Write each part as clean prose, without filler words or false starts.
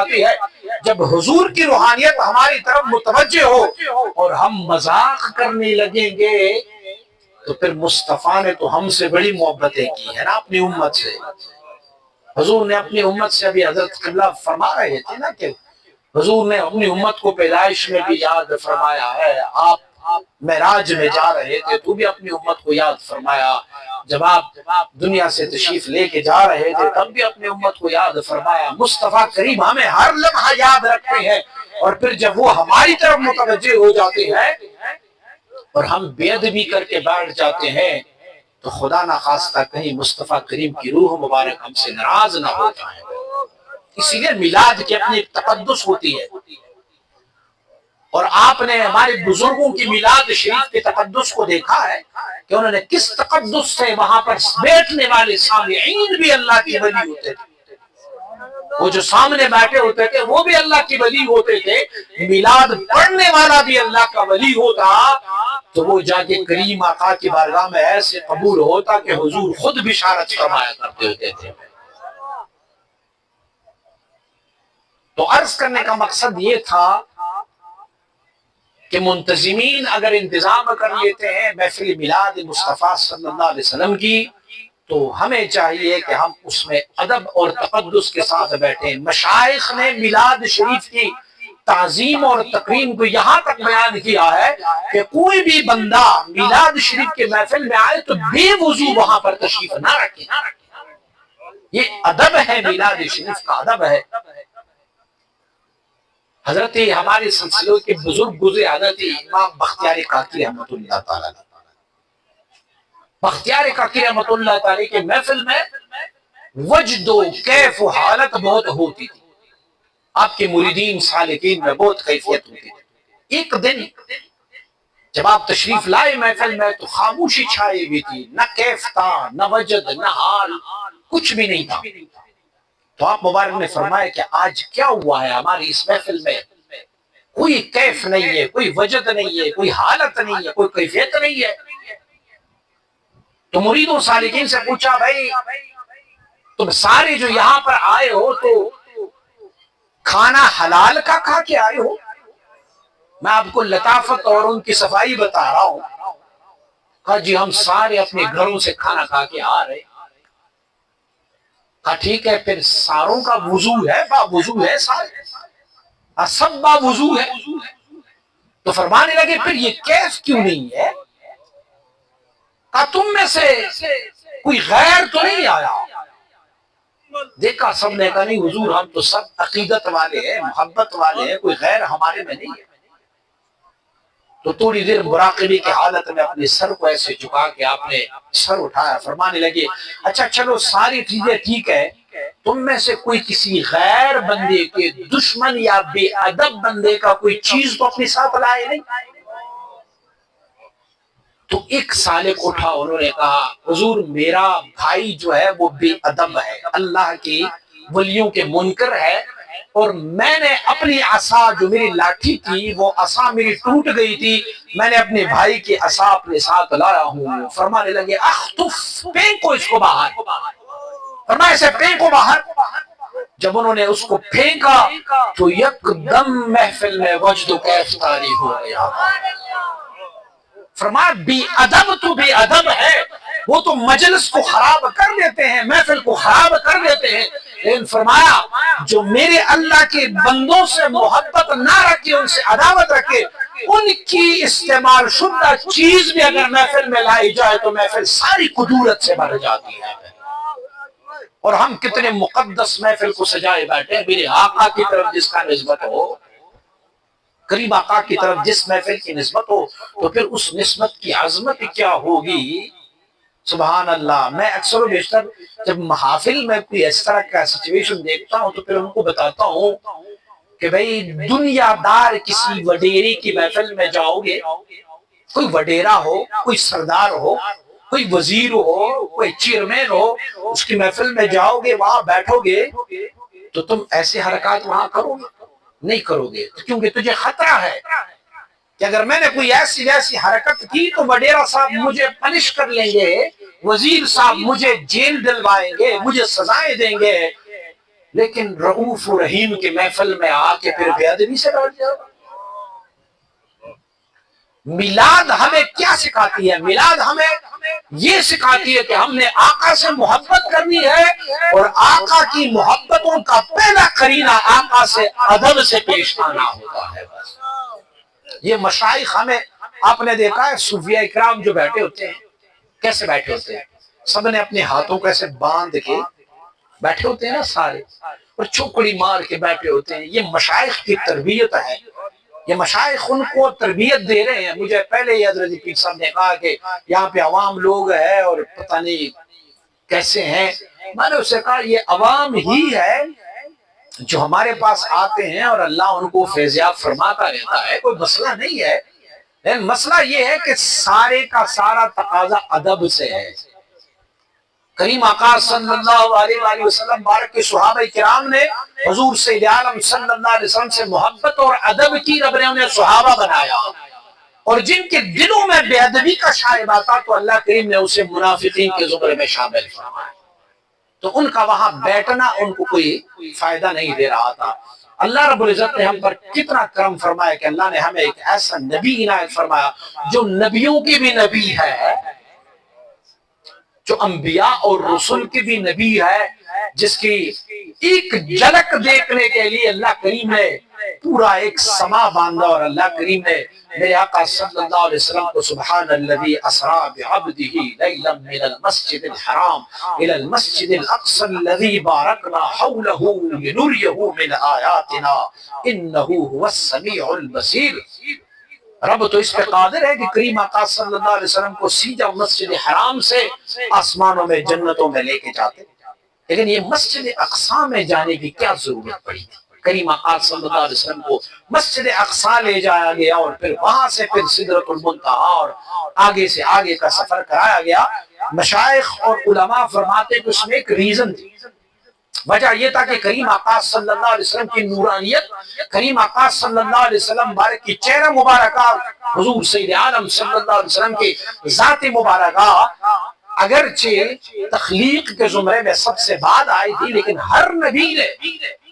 آتی ہے جب حضور کی روحانیت ہماری طرف متوجہ ہو اور ہم مذاق کرنے لگیں گے تو پھر مصطفیٰ نے تو ہم سے بڑی محبتیں کی ہے نا اپنی امت سے. حضور نے اپنی امت سے ابھی حضرت قبلہ فرما رہے تھے نا کہ حضور نے اپنی امت کو پیدائش میں بھی یاد فرمایا ہے. آپ معراج میں جا رہے تھے تو بھی اپنی امت کو یاد فرمایا. جب آپ دنیا سے تشریف لے کے جا رہے تھے تب بھی اپنی امت کو یاد فرمایا. مصطفیٰ کریم ہمیں ہر لمحہ یاد رکھتے ہیں اور پھر جب وہ ہماری طرف متوجہ ہو جاتے ہیں اور ہم بے ادبی کر کے بیٹھ جاتے ہیں تو خدا نخواستہ کہیں مصطفیٰ کریم کی روح مبارک ہم سے ناراض نہ ہو جائے. اسی لیے میلاد کی اپنی تقدس ہوتی ہے اور آپ نے ہمارے بزرگوں کی میلاد شریف کے تقدس کو دیکھا ہے کہ انہوں نے کس تقدس سے وہاں پر بیٹھنے والے سامعین بھی اللہ کی ولی ہوتے تھے. وہ جو سامنے بیٹھے ہوتے تھے وہ بھی اللہ کی ولی ہوتے تھے. میلاد پڑھنے والا بھی اللہ کا ولی ہوتا تو وہ جا کے کریم آقا کی بارگاہ میں ایسے قبول ہوتا کہ حضور خود بشارت فرمایا کرتے ہوتے تھے. تو عرض کرنے کا مقصد یہ تھا کہ منتظمین اگر انتظام کر لیتے ہیں محفل میلاد مصطفیٰ صلی اللہ علیہ وسلم کی تو ہمیں چاہیے کہ ہم اس میں ادب اور تقدس کے ساتھ بیٹھیں. مشائخ نے میلاد شریف کی تعظیم اور تکریم کو یہاں تک بیان کیا ہے کہ کوئی بھی بندہ میلاد شریف کے محفل میں آئے تو بے وضو وہاں پر تشریف نہ رکھے. یہ ادب ہے، میلاد شریف کا ادب ہے. حضرت ہمارے سلسلوں کے بزرگ گزرے حضرت امام بختیار کاکی رحمۃ اللہ تعالی. بختیار کاکی رحمۃ اللہ تعالی کے محفل میں وجد و کیف و حالت بہت ہوتی تھی. آپ کے مریدین سالکین میں بہت کیفیت ہوتی تھی. ایک دن جب آپ تشریف لائے محفل میں تو خاموشی چھائی ہوئی تھی، نہ کیف تھا نہ وجد نہ حال، کچھ بھی نہیں تھا. تو آپ مبارک نے فرمایا کہ آج کیا ہوا ہے ہماری اس محفل میں؟ کوئی کیف نہیں ہے، کوئی وجد نہیں ہے، کوئی حالت نہیں ہے، کوئی کیفیت نہیں ہے. تو مرید و سالکین سے پوچھا بھائی تم سارے جو یہاں پر آئے ہو تو کھانا حلال کا کھا کے آئے ہو؟ میں آپ کو لطافت اور ان کی صفائی بتا رہا ہوں. کہا جی ہم سارے اپنے گھروں سے کھانا کھا کے آ رہے. کہا ٹھیک ہے پھر ساروں کا وضو ہے، با وضو ہے، سارے سب با وضو ہے. تو فرمانے لگے پھر یہ کیف کیوں نہیں ہے؟ کہا تم میں سے کوئی غیر تو نہیں آیا؟ دیکھا سب نے کہا نہیں حضور ہم تو سب عقیدت والے ہیں، محبت والے ہیں، کوئی غیر ہمارے میں نہیں ہے. تو تھوڑی دیر مراقبے کی حالت میں اپنے سر کو ایسے جھکا کے آپ نے سر اٹھایا. فرمانے لگے اچھا چلو ساری چیزیں ٹھیک ہے، تم میں سے کوئی کسی غیر بندے کے دشمن یا بے ادب بندے کا کوئی چیز تو اپنے ساتھ لائے نہیں؟ تو ایک سالک اٹھا، انہوں نے کہا حضور میرا بھائی جو ہے وہ بے ادب ہے، اللہ کی ولیوں کے منکر ہے، اور میں نے اپنی عصا جو میری لاٹھی تھی وہ عصا میری ٹوٹ گئی تھی، میں نے اپنے بھائی کی عصا اپنے ساتھ لایا ہوں. فرمانے لگے اختف، پھینکو اس کو باہر. فرمایا اسے پھینکو باہر. جب انہوں نے اس کو پھینکا تو یک دم محفل میں وجد و کیف طاری ہو گیا. فرمایا بے ادب تو بے ادب ہے، وہ تو مجلس کو خراب کر دیتے ہیں، محفل کو خراب کر دیتے ہیں، لیکن فرمایا جو میرے اللہ کے بندوں سے محبت نہ رکھے، ان سے عداوت رکھے، ان کی استعمال شدہ چیز بھی اگر محفل میں لائی جائے تو محفل ساری قدورت سے بھر جاتی ہے. اور ہم کتنے مقدس محفل کو سجائے بیٹھے ہیں. میرے آقا کی طرف جس کا نسبت ہو، کریم آقا کی طرف جس محفل کی نسبت ہو تو پھر اس نسبت کی عظمت کیا ہوگی. سبحان اللہ. میں اکثر و بیشتر جب محافل میں کوئی اس طرح کا سچویشن دیکھتا ہوں تو پھر ان کو بتاتا ہوں کہ بھئی دنیا دار کسی وڈیرے کی محفل میں جاؤ گے، کوئی وڈیرا ہو، کوئی سردار ہو، کوئی وزیر ہو، کوئی چیئرمین ہو، اس کی محفل میں جاؤ گے، وہاں بیٹھو گے تو تم ایسے حرکات وہاں کرو گے؟ نہیں کرو گے، کیونکہ تجھے خطرہ ہے کہ اگر میں نے کوئی ایسی ویسی حرکت کی تو وڈیرا صاحب مجھے پنش کر لیں گے، وزیر صاحب مجھے جیل دلوائیں گے، مجھے سزائیں دیں گے. لیکن رؤوف رحیم کی محفل میں آ کے پھر بے ادبی سے بیٹھ جاؤ۔ میلاد ہمیں کیا سکھاتی ہے؟ میلاد ہمیں یہ سکھاتی ہے کہ ہم نے آقا سے محبت کرنی ہے، اور آقا کی محبتوں کا پہلا قرینہ آقا سے ادب سے پیش آنا ہوتا ہے۔ بس یہ مشائخ ہمیں، آپ نے دیکھا ہے صوفیاء اکرام جو بیٹھے ہوتے ہیں کیسے بیٹھے ہوتے ہیں؟ سب نے اپنے ہاتھوں کو ایسے باندھ کے بیٹھے ہوتے ہیں نا سارے، اور چوکڑی مار کے بیٹھے ہوتے ہیں۔ یہ مشائخ کی تربیت ہے، یہ مشائخ ان کو تربیت دے رہے ہیں۔ مجھے پہلے ہی حضرت پیر صاحب نے کہا کہ یہاں پہ عوام لوگ ہیں اور پتہ نہیں کیسے ہیں، میں نے اس سے کہا یہ عوام ہی ہے جو ہمارے پاس آتے ہیں اور اللہ ان کو فیضیاب فرماتا رہتا ہے، کوئی مسئلہ نہیں ہے۔ لیکن مسئلہ یہ ہے کہ سارے کا سارا تقاضا ادب سے ہے۔ کریم آقا صلی اللہ علیہ وآلہ وسلم بارک کے صحابہ کرام نے حضور سید عالم صلی اللہ علیہ وسلم سے محبت اور ادب کی، رب نے انہیں صحابہ بنایا، اور جن کے دلوں میں بے ادبی کا شائبہ تھا تو اللہ کریم نے اسے منافقین کے زمرے میں شامل فرمایا۔ تو ان کا وہاں بیٹھنا ان کو کوئی فائدہ نہیں دے رہا تھا۔ اللہ رب العزت نے ہم پر کتنا کرم فرمایا کہ اللہ نے ہمیں ایک ایسا نبی عنایت فرمایا جو نبیوں کی بھی نبی ہے، جو انبیاء اور رسول کی بھی نبی ہے، جس کی ایک جھلک دیکھنے کے لیے اللہ کریم نے پورا ایک سما باندھا، اور اللہ کریم نے میرے آقا صلی اللہ علیہ وسلم کو سبحان الذی اسریٰ بعبدہ لیلا من المسجد الحرام الی المسجد الاقصی الذی بارکنا حولہ لنریہ من آیاتنا انہ هو السمیع البصیر۔ رب تو اس پہ قادر ہے کہ کریم آقا صلی اللہ علیہ وسلم کو سیدھا مسجد حرام سے آسمانوں میں جنتوں میں لے کے جاتے، لیکن یہ مسجد اقصی میں جانے کی کیا ضرورت پڑی تھی؟ کریم آقا صلی اللہ علیہ وسلم کو مسجد اقصی لے جایا گیا، اور پھر وہاں سے پھر سدرۃ المنتہا اور آگے سے آگے کا سفر کرایا گیا۔ مشائخ اور علماء فرماتے کہ اس میں ایک ریزن تھی، وجہ یہ تھا کہ کریم آقا صلی اللہ علیہ وسلم کی نورانیت، کریم آقا صلی اللہ علیہ وسلم بارک کی چہرہ مبارکہ، حضور سید عالم صلی اللہ علیہ وسلم کی ذات مبارکہ اگرچہ تخلیق کے زمرے میں سب سے بعد آئی تھی، لیکن ہر نبی نے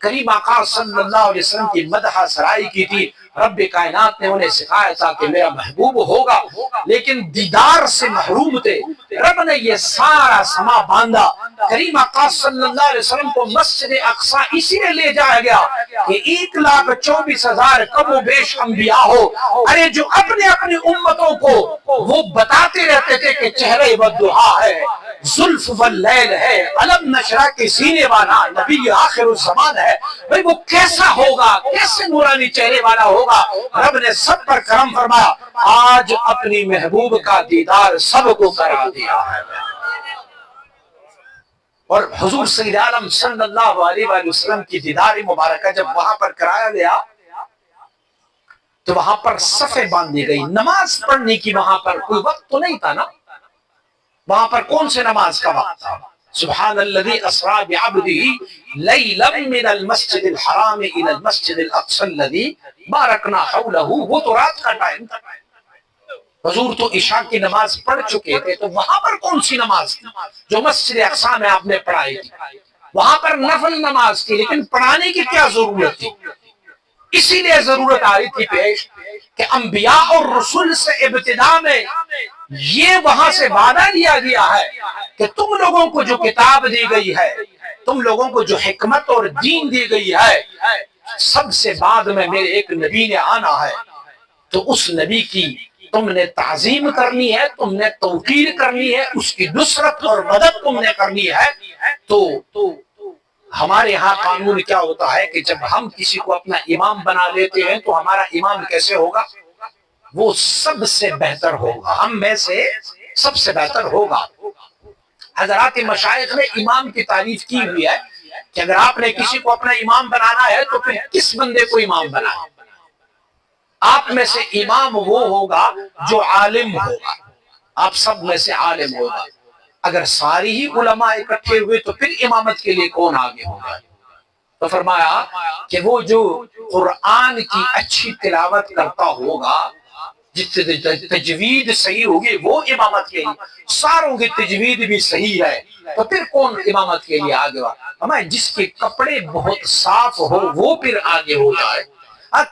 کریم آقا صلی اللہ علیہ وسلم کی مدح سرائی کی تھی۔ رب کائنات نے انہیں سکھایا تھا کہ میرا محبوب ہوگا، لیکن دیدار سے محروم تھے۔ رب نے یہ سارا سما باندھا، کریم آقا صلی اللہ علیہ وسلم کو مسجد اقصی اسی لیے لے جایا گیا کہ 1,24,000 کم و بیش انبیاء ہو، ارے جو اپنے اپنی امتوں کو وہ بتاتے رہتے تھے کہ چہرے والضحیٰ ہے، زلف واللیل ہے، علم نشرہ کے سینے والا نبی آخر الزمان ہے، بھئی وہ کیسا ہوگا، کیسے نورانی چہرے والا ہوگا؟ رب نے سب پر کرم فرمایا، آج اپنی محبوب کا دیدار سب کو کرا دیا ہے۔ اور حضور سید عالم صلی اللہ علیہ وآلہ وسلم کی دیدار مبارکہ جب وہاں پر کرایا گیا تو وہاں پر صفیں باندھی گئی، نماز پڑھنے کی وہاں پر کوئی وقت تو نہیں تھا نا، وہاں پر کون سے نماز کا وقت تھا؟ سبحان الذی اسریٰ بعبدہ لیلا من المسجد الحرام الی المسجد الاقصی الذی بارکنا حولہ، وہ تو رات کا ٹائم تھا، حضور تو عشاء کی نماز پڑھ چکے تھے، تو وہاں پر کون سی نماز تھی جو مسجد اقصی میں آپ نے پڑھائی تھی؟ وہاں پر نفل نماز تھی، لیکن پڑھانے کی کیا ضرورت تھی؟ اسی لیے ضرورت آ رہی تھی پیش کہ انبیاء اور رسول سے ابتدا میں یہ وہاں سے وعدہ دیا گیا ہے کہ تم لوگوں کو جو کتاب دی گئی ہے، تم لوگوں کو جو حکمت اور دین دی گئی ہے، سب سے بعد میں میرے ایک نبی نے آنا ہے، تو اس نبی کی تم نے تعظیم کرنی ہے، تم نے توقیر کرنی ہے، اس کی نصرت اور مدد تم نے کرنی ہے۔ تو ہمارے ہاں قانون کیا ہوتا ہے کہ جب ہم کسی کو اپنا امام بنا لیتے ہیں تو ہمارا امام کیسے ہوگا؟ وہ سب سے بہتر ہوگا، ہم میں سے سب سے بہتر ہوگا۔ حضرات مشائخ نے امام کی تعریف کی ہوئی ہے کہ اگر آپ نے کسی کو اپنا امام بنانا ہے تو پھر کس بندے کو امام بنائے؟ آپ میں سے امام وہ ہوگا جو عالم ہوگا، آپ سب میں سے عالم ہوگا۔ اگر ساری ہی علماء اکٹھے ہوئے تو پھر امامت کے لیے کون آگے ہوگا؟ تو فرمایا کہ وہ جو قرآن کی اچھی تلاوت کرتا ہوگا، جس سے تجوید صحیح ہوگی وہ امامت کے لیے، ساروں کی تجوید بھی صحیح ہے تو پھر کون امامت کے لیے آگے ہوا؟ ہمیں جس کے کپڑے بہت صاف ہو وہ پھر آگے ہو جائے۔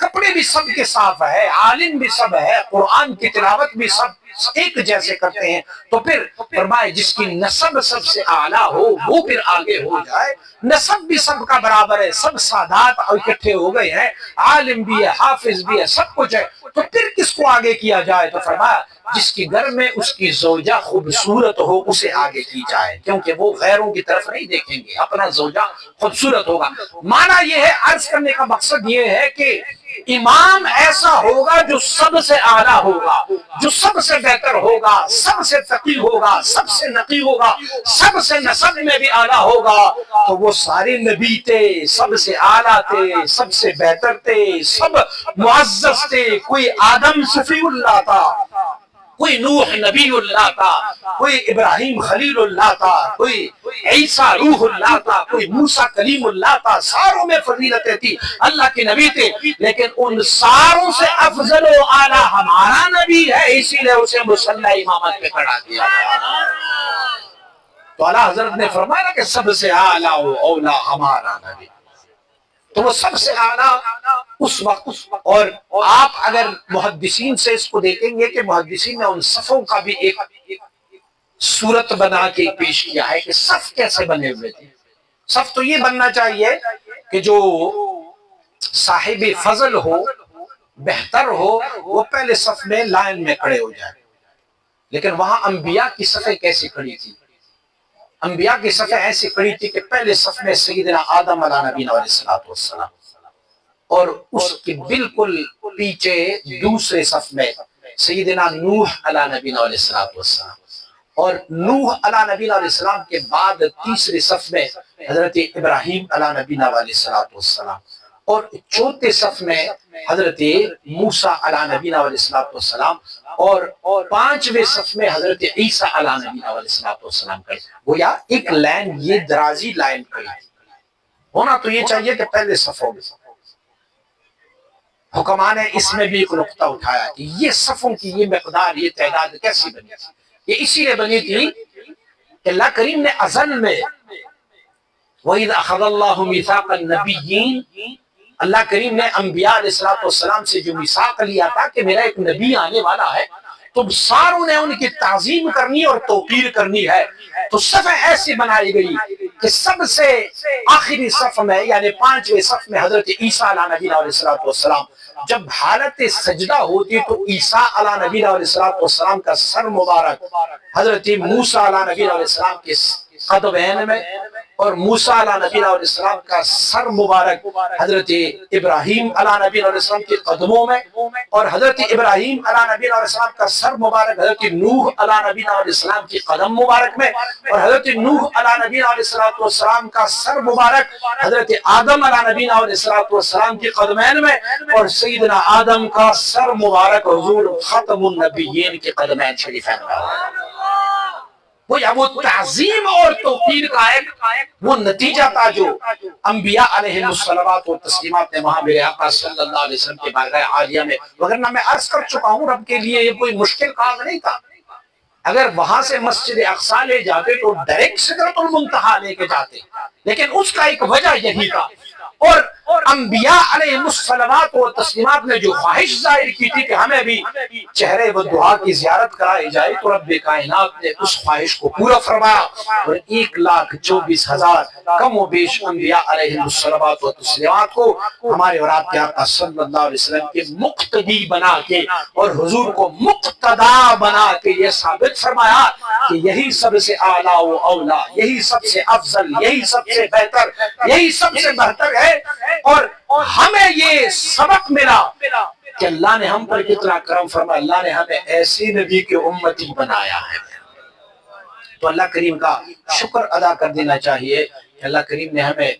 کپڑے بھی سب کے صاف ہے، عالم بھی سب ہے، قرآن کی تلاوت بھی سب ایک جیسے کرتے ہیں، تو پھر فرمائے جس کی نسب سب سے اعلیٰ ہو وہ پھر آگے ہو جائے۔ نسب بھی سب کا برابر ہے، سب سادات اکٹھے ہو گئے ہیں، عالم بھی ہے، حافظ بھی ہے، سب کچھ ہے، تو پھر کس کو آگے کیا جائے؟ تو فرمایا جس کی گھر میں اس کی زوجہ خوبصورت ہو اسے آگے کی جائے، کیونکہ وہ غیروں کی طرف نہیں دیکھیں گے، اپنا زوجہ خوبصورت ہوگا۔ معنی یہ ہے، عرض کرنے کا مقصد یہ ہے کہ امام ایسا ہوگا جو سب سے اعلیٰ ہوگا، جو سب سے بہتر ہوگا، سب سے تقی ہوگا، سب سے نقی ہوگا، سب سے نسب میں بھی اعلیٰ ہوگا۔ تو وہ سارے نبی تھے، سب سے اعلیٰ تھے، سب سے بہتر تھے، سب معزز تھے۔ کوئی آدم صفی اللہ تھا، کوئی نوح نبی اللہ تھا، کوئی ابراہیم خلیل اللہ تھا، کوئی عیسیٰ روح اللہ تھا، کوئی موسیٰ کلیم اللہ تھا، ساروں میں فضیلتیں تھی، اللہ کے نبی تھے، لیکن ان ساروں سے افضل و اعلیٰ ہمارا نبی ہے، اسی لیے اسے مصلی امامت پہ کھڑا کیا گیا۔ تو اعلیٰ حضرت نے فرمایا کہ سب سے اعلیٰ و اولیٰ ہمارا نبی، تو وہ سب سے اعلیٰ اس وقت۔ اور آپ اگر محدثین سے اس کو دیکھیں گے کہ محدثین نے ان صفوں کا بھی ایک صورت بنا کے پیش کیا ہے کہ صف کیسے بنے ہوئے تھے۔ صف تو یہ بننا چاہیے کہ جو صاحب فضل ہو، بہتر ہو، وہ پہلے صف میں لائن میں کھڑے ہو جائے۔ لیکن وہاں انبیاء کی صفیں کیسی کھڑی تھی؟ انبیاء کی صفیں ایسی کھڑی تھی کہ پہلے صف میں سیدنا آدم علیہ نبینا علیہ الصلوۃ والسلام، اور اس کے بالکل پیچھے دوسرے صف میں سیدنا نوح علیہ نبینا علیہ الصلوۃ والسلام، اور نوح علیہ نبینا علیہ السلام کے بعد تیسرے صف میں حضرت ابراہیم علیہ نبینا علیہ الصلوۃ والسلام، اور چوتھے صف میں حضرت موسیٰ علیہ نبینا علیہ الصلوۃ والسلام، اور پانچویں صف میں حضرت عیسیٰ علیہ نبینا علیہ الصلوۃ والسلام کھڑے۔ گویا ایک لائن، یہ درازی لائن کھڑی ہونا تو یہ چاہیے کہ پہلے صفوں میں۔ حکماء نے اس میں بھی ایک نقطہ اٹھایا کہ یہ صفوں کی یہ مقدار، یہ تعداد کیسی بنی؟ یہ اسی لیے بنی تھی کہ اللہ کریم نے ازل میں وَإِذْ أَخَذَ اللَّهُ مِيثَاقَ النَّبِيِّينَ، اللہ کریم نے انبیاء علیہ الصلوۃ والسلام سے جو میثاق لیا تھا کہ میرا ایک نبی آنے والا ہے، تو ساروں نے ان کی تعظیم کرنی اور توقیر کرنی ہے، تو صفیں ایسی بنائی گئی کہ سب سے آخری صف میں یعنی پانچویں صف میں حضرت عیسیٰ علیہ نبینا علیہ الصلوۃ والسلام، جب حالت سجدہ ہوتی تو عیسیٰ علیہ نبینا علیہ الصلوۃ والسلام کا سر مبارک حضرت موسیٰ علیہ نبینا علیہ السلام کے قدمین میں، اور موسیٰ علیہ نبینا علیہ السلام کا سر مبارک حضرت ابراہیم علیہ نبینا علیہ السلام کے قدموں میں، اور حضرت ابراہیم علیہ نبینا علیہ السلام کا سر مبارک حضرت نوح علیہ نبینا علیہ السلام کے قدم مبارک میں، اور حضرت نوح علیہ نبینا علیہ السلام کا سر مبارک حضرت آدم علیہ نبینا علیہ السلام کے قدمین میں، اور سیدنا آدم کا سر مبارک حضور ختم النبیین کے قدمین شریفین میں۔ وہ تعظیم اور توقیر کا ایک وہ نتیجہ تھا جو انبیاء علیہ الصلوات و تسلیمات نے وہاں میرے آقا صلی اللہ علیہ وسلم کے بارگاہ عالیہ میں، وگرنہ میں عرض کر چکا ہوں رب کے لیے یہ کوئی مشکل کام نہیں تھا۔ اگر وہاں سے مسجد اقصیٰ لے جاتے تو ڈائریکٹ سدرۃ المنتہا لے کے جاتے، لیکن اس کا ایک وجہ یہی تھا، اور انبیاء علیہ الصلوات و تسلیمات نے جو خواہش ظاہر کی تھی کہ ہمیں بھی چہرے و دعا کی زیارت کرائی جائے، تو رب کائنات نے اس خواہش کو پورا فرمایا، اور 1,24,000 کم و بیش انبیاء علیہ الصلوات و تسلیمات کو ہمارے اور آپ کے آقا صلی اللہ علیہ وسلم کے مقتدی بنا کے اور حضور کو مقتدا بنا کے یہ ثابت فرمایا کہ یہی سب سے اعلیٰ و اولیٰ، یہی سب سے افضل، یہی سب سے بہتر، یہی سب سے بہتر ہے۔ اور ہمیں یہ سبق ملا کہ اللہ نے ہم پر کتنا کرم فرمایا، اللہ نے ہمیں ایسی نبی کی امتی بنایا ہے، تو اللہ کریم کا شکر ادا کر دینا چاہیے کہ اللہ کریم نے ہمیں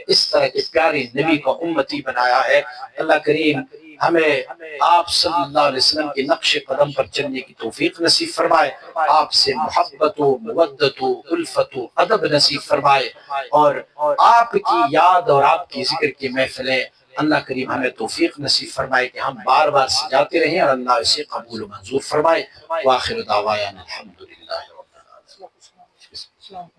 اس طرح کے پیارے نبی کو امتی بنایا ہے۔ اللہ کریم ہمیں آپ صلی اللہ علیہ وسلم کے نقش قدم پر چلنے کی توفیق نصیب فرمائے، آپ سے محبت و مودت و الفت و ادب نصیب فرمائے، اور آپ کی یاد اور آپ کی ذکر کی محفلیں اللہ کریم ہمیں توفیق نصیب فرمائے کہ ہم بار بار سجاتے رہیں اور اللہ اسے قبول و منظور فرمائے۔ وآخر دعوانا الحمدللہ رب العالمین۔